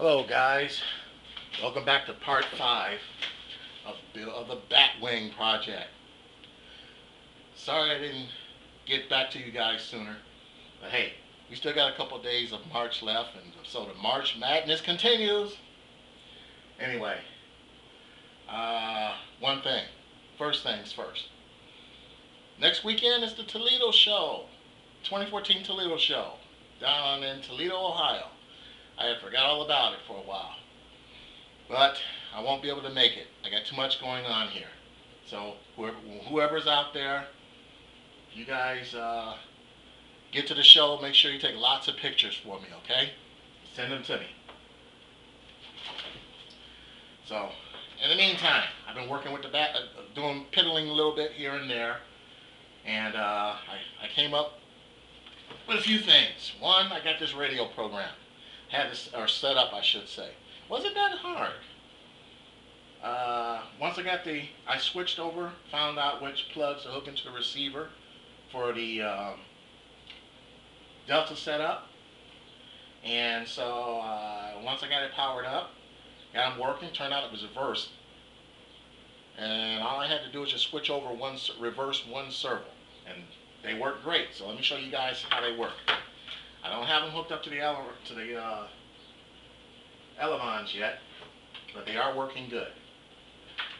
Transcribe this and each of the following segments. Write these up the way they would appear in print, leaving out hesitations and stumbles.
Hello guys, welcome back to part 5 of the Batwing project. Sorry I didn't get back to you guys sooner, but hey, we still got a couple days of March left, and so the March Madness continues. Anyway, one thing, first things first. Next weekend is the Toledo show, 2014 Toledo show, down in Toledo, Ohio. I had forgot all about it for a while, but I won't be able to make it. I got too much going on here. So whoever's out there, you guys get to the show. Make sure you take lots of pictures for me, okay? Send them to me. So in the meantime, I've been working with the doing piddling a little bit here and there, and I came up with a few things. One, I got this radio program. Had this, or set up, I should say. Wasn't that hard. Once I switched over, found out which plugs to hook into the receiver for the Delta setup, and so once I got it powered up, got them working. Turned out it was reversed, and all I had to do was just switch over reverse one servo, and they work great. So let me show you guys how they work. I don't have them hooked up to the elevons yet, but they are working good.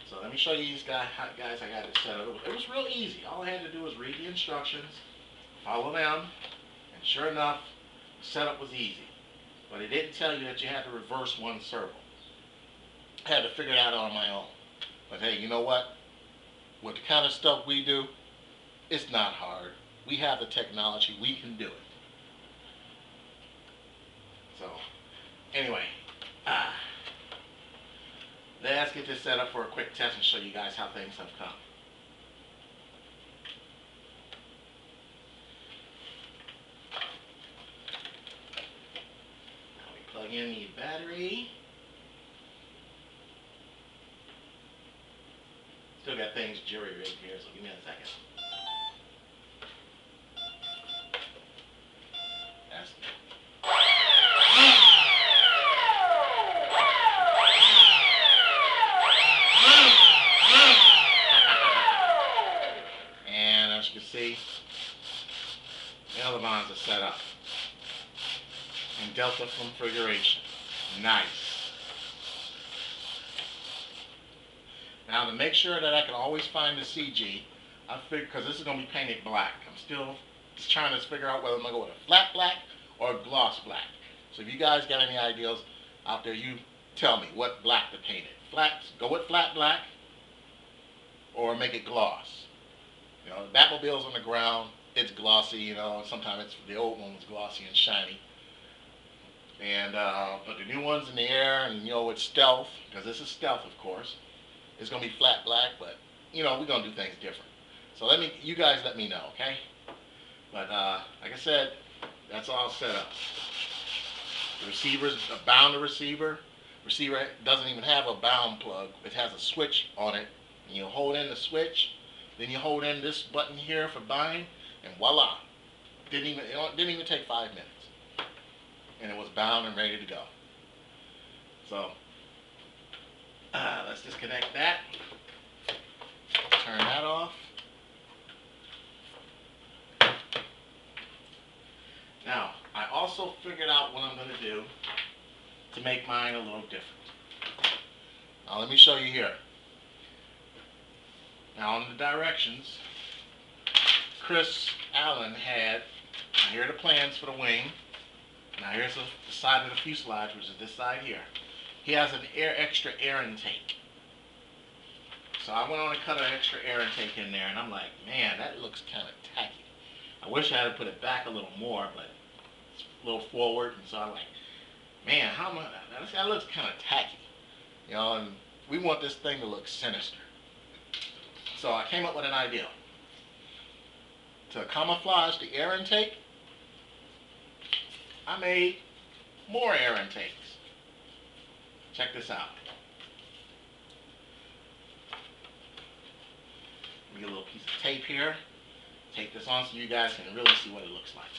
So let me show you these guys. I got it set up. It was real easy. All I had to do was read the instructions, follow them, and sure enough, the setup was easy. But it didn't tell you that you had to reverse one servo. I had to figure it out on my own. But hey, you know what? With the kind of stuff we do, it's not hard. We have the technology. We can do it. So, anyway, let's get this set up for a quick test and show you guys how things have come. Now we plug in the battery. Still got things jury-rigged here, so give me a second. You can see the elevons are set up in Delta configuration. Nice. Now to make sure that I can always find the CG, I figured, because this is going to be painted black, I'm still just trying to figure out whether I'm going to go with a flat black or a gloss black. So if you guys got any ideas out there, you tell me what black to paint it. Go with flat black or make it gloss. You know, the Batmobile's on the ground, it's glossy, you know, sometimes the old one was glossy and shiny. And, but the new one's in the air, and, you know, it's stealth, because this is stealth, of course. It's going to be flat black, but, you know, we're going to do things different. So you guys let me know, okay? But, like I said, that's all set up. The receiver's bound to receiver. Receiver doesn't even have a bound plug. It has a switch on it, and you hold in the switch. Then you hold in this button here for bind, and voila! Didn't even take 5 minutes, and it was bound and ready to go. So let's disconnect that. Turn that off. Now I also figured out what I'm going to do to make mine a little different. Now let me show you here. Now on the directions, Chris Allen had, here are the plans for the wing. Now here's the side of the fuselage, which is this side here. He has an extra air intake. So I went on and cut an extra air intake in there, and I'm like, man, that looks kind of tacky. I wish I had put it back a little more, but it's a little forward, and so I'm like, man, that looks kind of tacky. You know, and we want this thing to look sinister. So I came up with an idea. To camouflage the air intake, I made more air intakes. Check this out. Let me get a little piece of tape here. Take this on so you guys can really see what it looks like.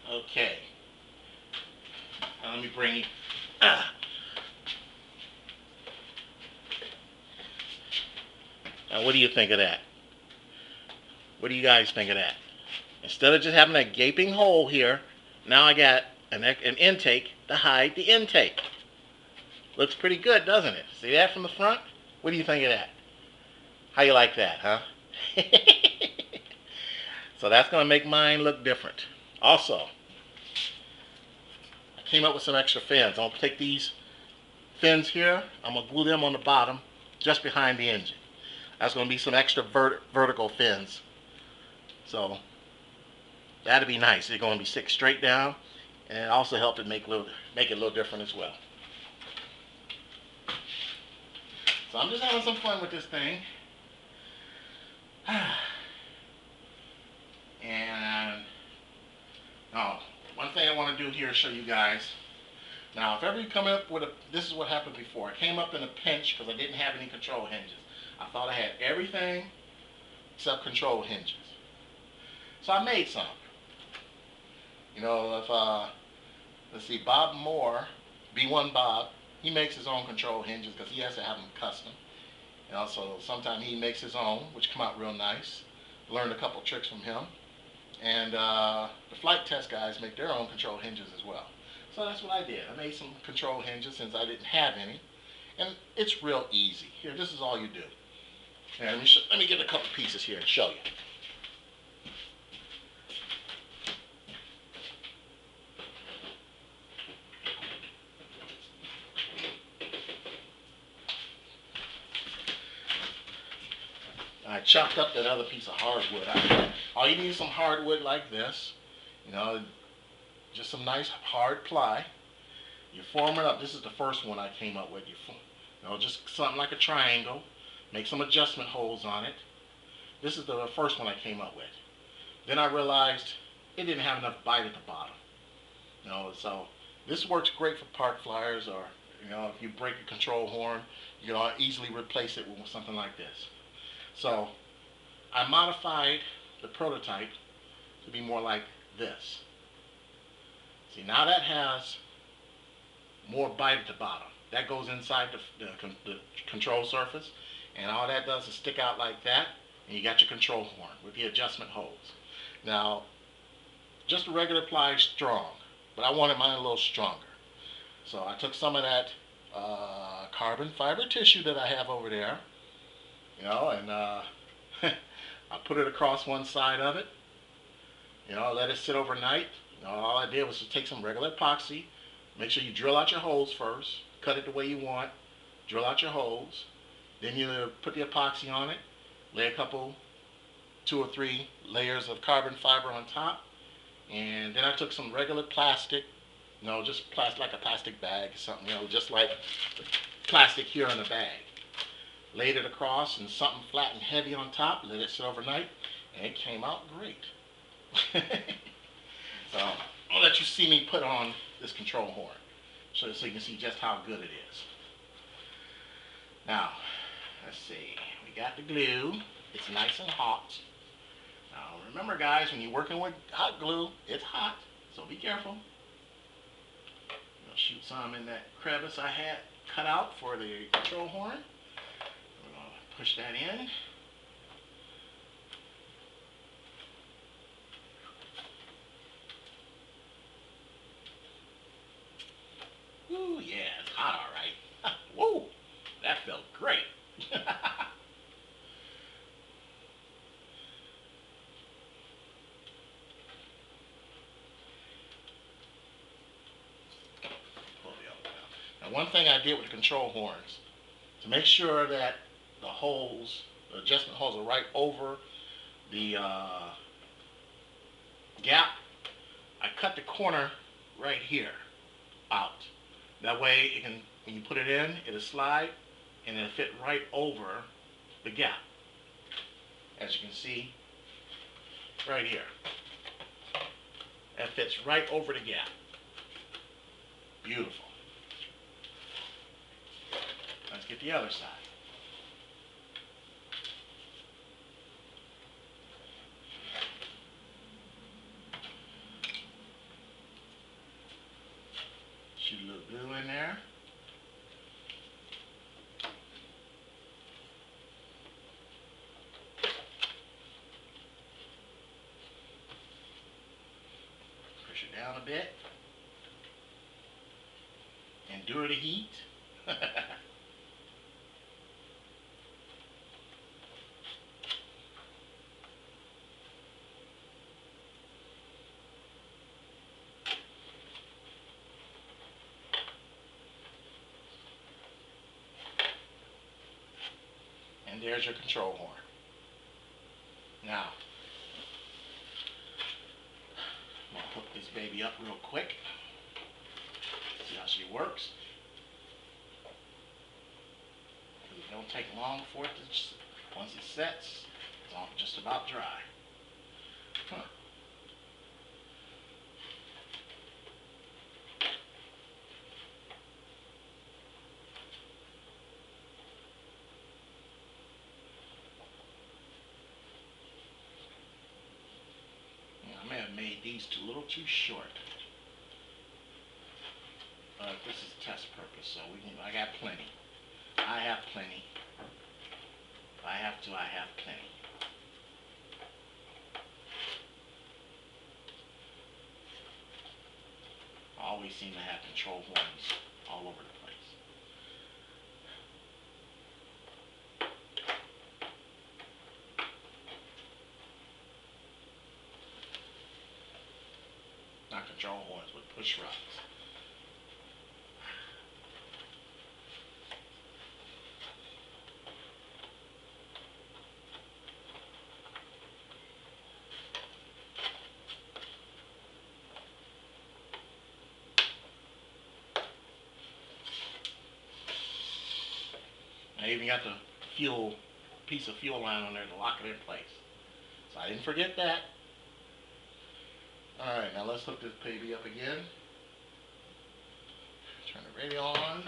Okay. Now let me bring you. Ah. Now what do you think of that? What do you guys think of that? Instead of just having a gaping hole here, now I got an intake to hide the intake. Looks pretty good, doesn't it? See that from the front? What do you think of that? How you like that, huh? So that's going to make mine look different. Also, I came up with some extra fins. I'm going to take these fins here. I'm going to glue them on the bottom just behind the engine. That's going to be some extra vertical fins. So that'll be nice. They're going to be stick straight down, and it also helped it make it a little different as well. So I'm just having some fun with this thing. And now, one thing I want to do here is show you guys. Now, if ever you come up with this is what happened before. I came up in a pinch because I didn't have any control hinges. I thought I had everything except control hinges. So I made some. You know, if let's see, Bob Moore, B1 Bob, he makes his own control hinges because he has to have them custom. And also, sometimes he makes his own, which come out real nice. Learned a couple tricks from him. And the flight test guys make their own control hinges as well. So that's what I did. I made some control hinges since I didn't have any. And it's real easy. Here, this is all you do. And let me get a couple pieces here and show you. I chopped up that other piece of hardwood. All you need is some hardwood like this. You know, just some nice hard ply. You form it up. This is the first one I came up with. You know, just something like a triangle. Make some adjustment holes on it. This is the first one I came up with. Then I realized it didn't have enough bite at the bottom. You know, so this works great for park flyers, or you know, if you break a control horn, you can easily replace it with something like this. So I modified the prototype to be more like this. See, now that has more bite at the bottom. That goes inside the control surface, and all that does is stick out like that, and you got your control horn with the adjustment holes. Now, just a regular ply is strong, but I wanted mine a little stronger. So I took some of that carbon fiber tissue that I have over there, you know, and I put it across one side of it, you know, let it sit overnight. You know, all I did was to take some regular epoxy, make sure you drill out your holes first, cut it the way you want, drill out your holes, then you put the epoxy on it, lay a couple, 2 or 3 layers of carbon fiber on top, and then I took some regular plastic, you know, just plastic, like a plastic bag or something, you know, just like plastic here in the bag. Laid it across and something flat and heavy on top, let it sit overnight, and it came out great. So I'll let you see me put on this control horn so you can see just how good it is. Now, let's see, we got the glue. It's nice and hot. Now remember guys, when you're working with hot glue, it's hot, so be careful. I'll shoot some in that crevice I had cut out for the control horn. Push that in. Ooh, yeah, it's hot, all right. Whoa, that felt great. Now, one thing I did with the control horns, to make sure that the holes, the adjustment holes are right over the gap, I cut the corner right here out. That way it can, when you put it in, it'll slide and it'll fit right over the gap. As you can see right here. That fits right over the gap. Beautiful. Let's get the other side. little glue in there. Push it down a bit. Endure the heat. And there's your control horn. Now, I'm going to hook this baby up real quick. See how she works. It don't take long for it to, once it sets, it's all just about dry. Huh. I may have made these too little too short. But this is test purpose, so I got plenty. I have plenty. If I have to, I have plenty. I always seem to have control horns all over the place. Not control horns, but push rods. I even got the piece of fuel line on there to lock it in place. So I didn't forget that. Alright, now let's hook this baby up again. Turn the radio on.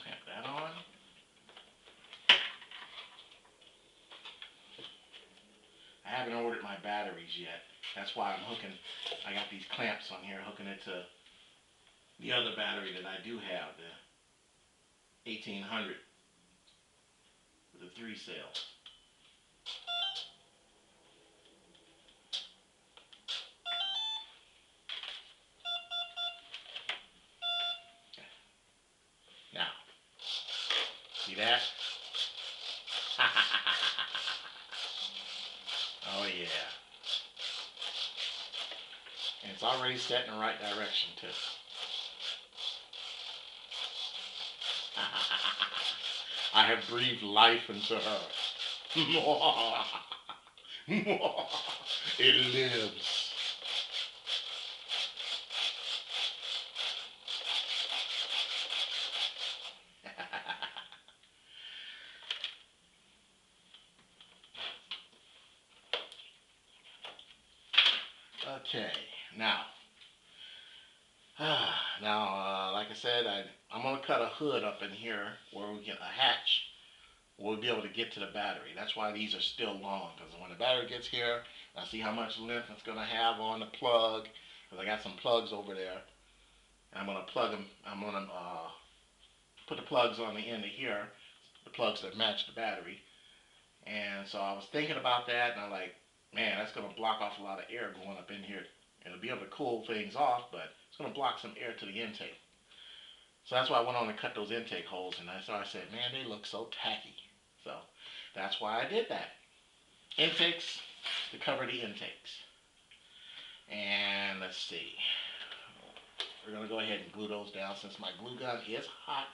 Clamp that on. I haven't ordered my batteries yet. That's why I'm hooking, I got these clamps on here hooking it to the other battery that I do have, the 1800 with the 3 cells. Now, see that? Oh yeah. And it's already set in the right direction too. I have breathed life into her. It lives. Okay, now, like I said, I'm going to cut a hood up in here where we get a hatch. We'll be able to get to the battery. That's why these are still long, because when the battery gets here, I see how much length it's going to have on the plug, because I got some plugs over there. And I'm going to plug them, I'm going to put the plugs on the end of here, the plugs that match the battery. And so I was thinking about that, and I'm like, man, that's going to block off a lot of air going up in here. It'll be able to cool things off, but it's going to block some air to the intake. So that's why I went on and cut those intake holes, and so I said, man, they look so tacky. So that's why I did that. Intakes to cover the intakes. And let's see. We're going to go ahead and glue those down since my glue gun is hot.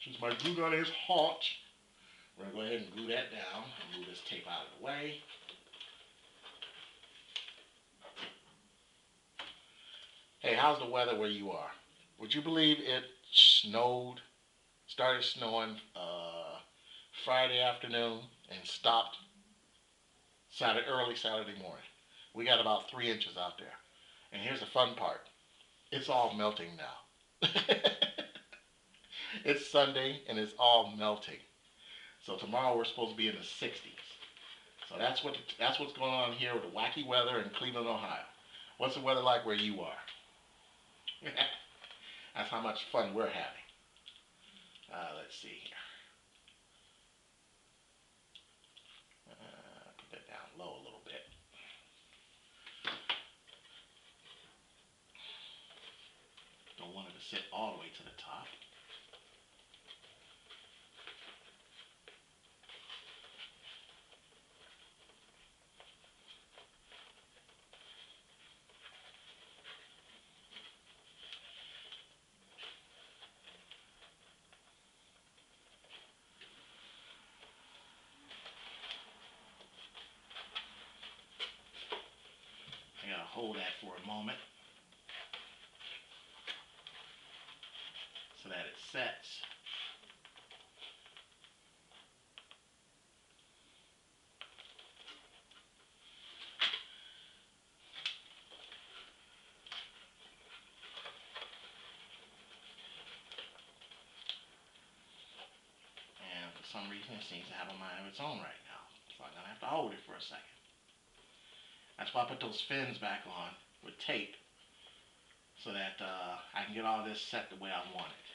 Since my glue gun is hot, we're going to go ahead and glue that down. I'll move this tape out of the way. Hey, how's the weather where you are? Would you believe it started snowing Friday afternoon and stopped early Saturday morning. We got about 3 inches out there. And here's the fun part. It's all melting now. It's Sunday and it's all melting. So tomorrow we're supposed to be in the 60s. So that's what's going on here with the wacky weather in Cleveland, Ohio. What's the weather like where you are? That's how much fun we're having. Let's see here. Put that down low a little bit. Don't want it to sit all the way to the top. I gotta hold that for a moment so that it sets. And for some reason it seems to have a mind of its own right now. So I'm gonna have to hold it for a second. That's why I put those fins back on with tape so that I can get all this set the way I want it.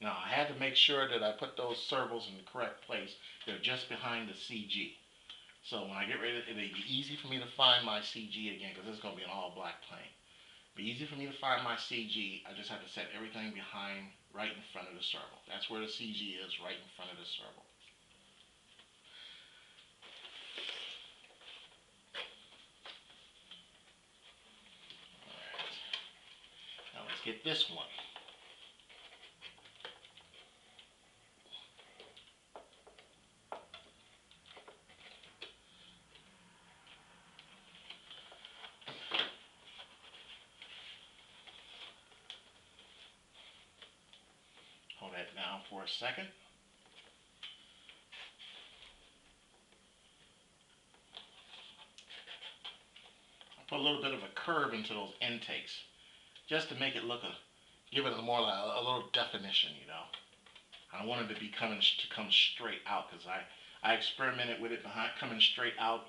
Now I had to make sure that I put those servos in the correct place. They're just behind the CG. So when I get ready, it'll be easy for me to find my CG again because it's going to be an all black plane. It'll be easy for me to find my CG. I just have to set everything behind, right in front of the servo. That's where the CG is, right in front of the servo. Alright. Now let's get this one. Hold that down for a second. I put a little bit of a curve into those intakes just to make it look give it more like a little definition, you know. I don't want it to be come straight out because I experimented with it coming straight out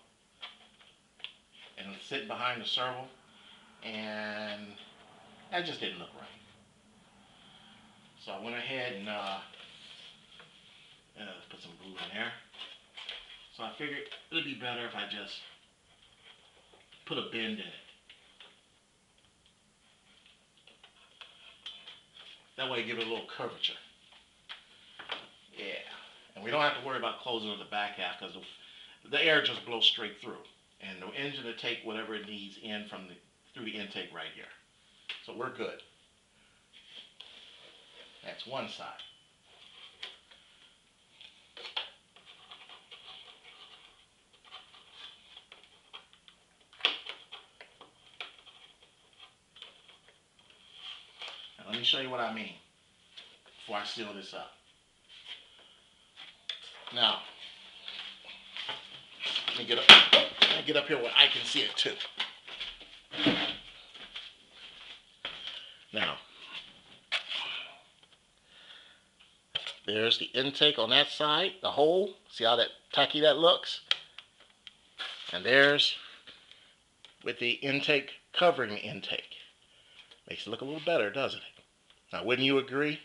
and sitting behind the servo, and that just didn't look right. So I went ahead and put some glue in there. So I figured it'd be better if I just put a bend in it. That way give it a little curvature. Yeah. And we don't have to worry about closing on the back half because the air just blows straight through. And the engine will take whatever it needs in through the intake right here. So we're good. That's one side. Now let me show you what I mean before I seal this up. Now, let me get up here where I can see it too. Now, there's the intake on that side, the hole. See how tacky that looks? And there's with the intake covering the intake. Makes it look a little better, doesn't it? Now, wouldn't you agree?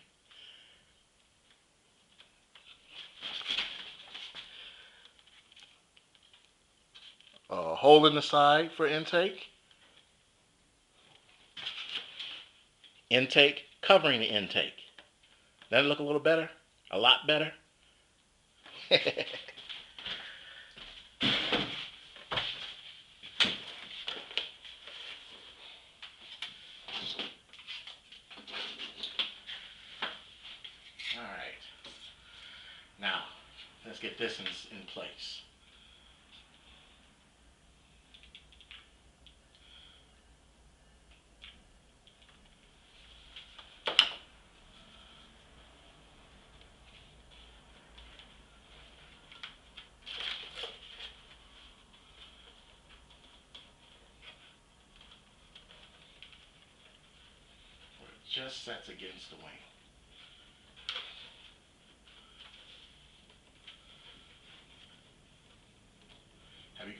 A hole in the side for intake. Intake covering the intake. Doesn't it look a little better? A lot better? Alright. Now, let's get this in place. Just sets against the wing.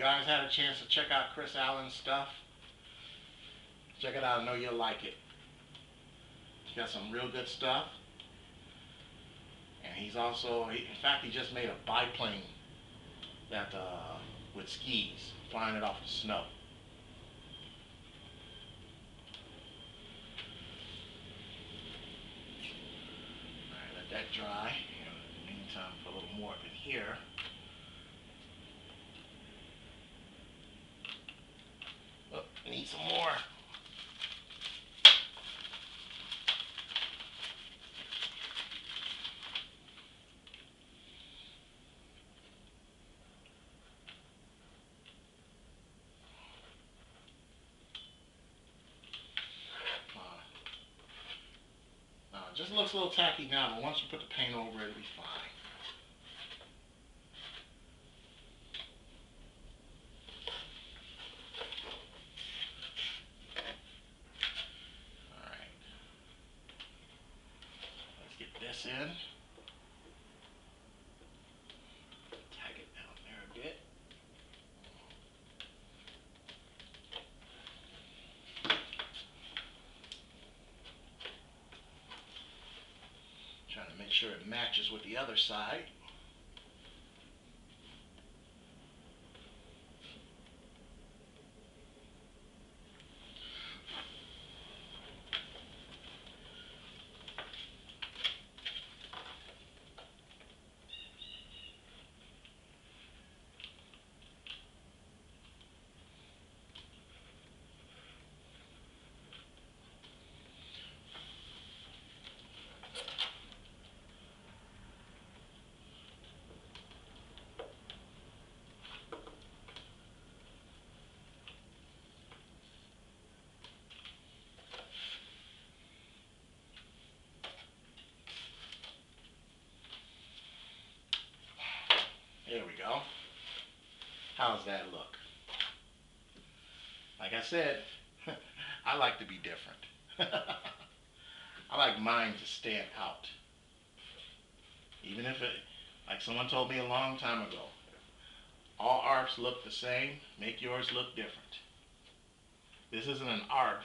guys had a chance to check out Chris Allen's stuff, check it out. I know you'll like it. He's got some real good stuff. And he's also, in fact, he just made a biplane that with skis, flying it off the snow. Alright, let that dry. In the meantime, put a little more up in here. Oh, need some more. It just looks a little tacky now, but once you put the paint over it, it'll be fine. Alright. Let's get this in. Tag it down there a bit. Trying to make sure it matches with the other side. There we go. How's that look? Like I said, I like to be different. I like mine to stand out. Even if it, like someone told me a long time ago, all ARFs look the same, make yours look different. This isn't an ARF,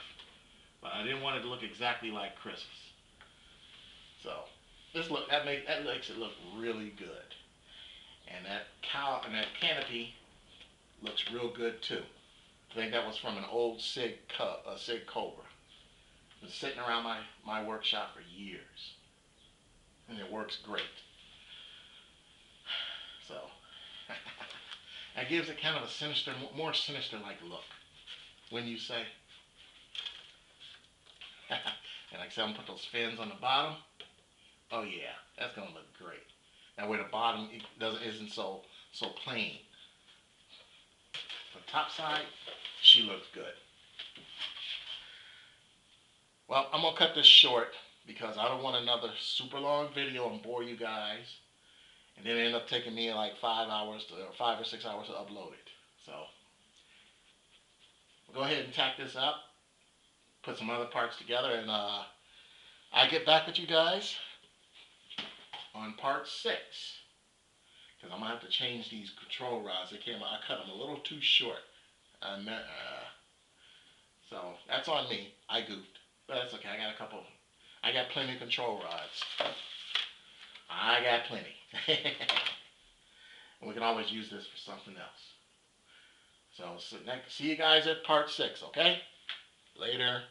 but I didn't want it to look exactly like Chris's. So, that makes it look really good. And that canopy looks real good too. I think that was from an old Sig Cobra. It's been sitting around my workshop for years. And it works great. So, that gives it kind of a sinister, more sinister-like look. When you say. And like I said, I'm going to put those fins on the bottom. Oh yeah, that's going to look great. That way the bottom isn't so plain. The top side, she looks good. Well, I'm going to cut this short because I don't want another super long video and bore you guys. And then it end up taking me like 5 or 6 hours to upload it. So, we'll go ahead and tack this up. Put some other parts together, and I'll get back with you guys on part 6. Because I'm going to have to change these control rods. I cut them a little too short. So, that's on me. I goofed. But that's okay. I got plenty of control rods. I got plenty. And we can always use this for something else. So, see you guys at part 6, okay? Later.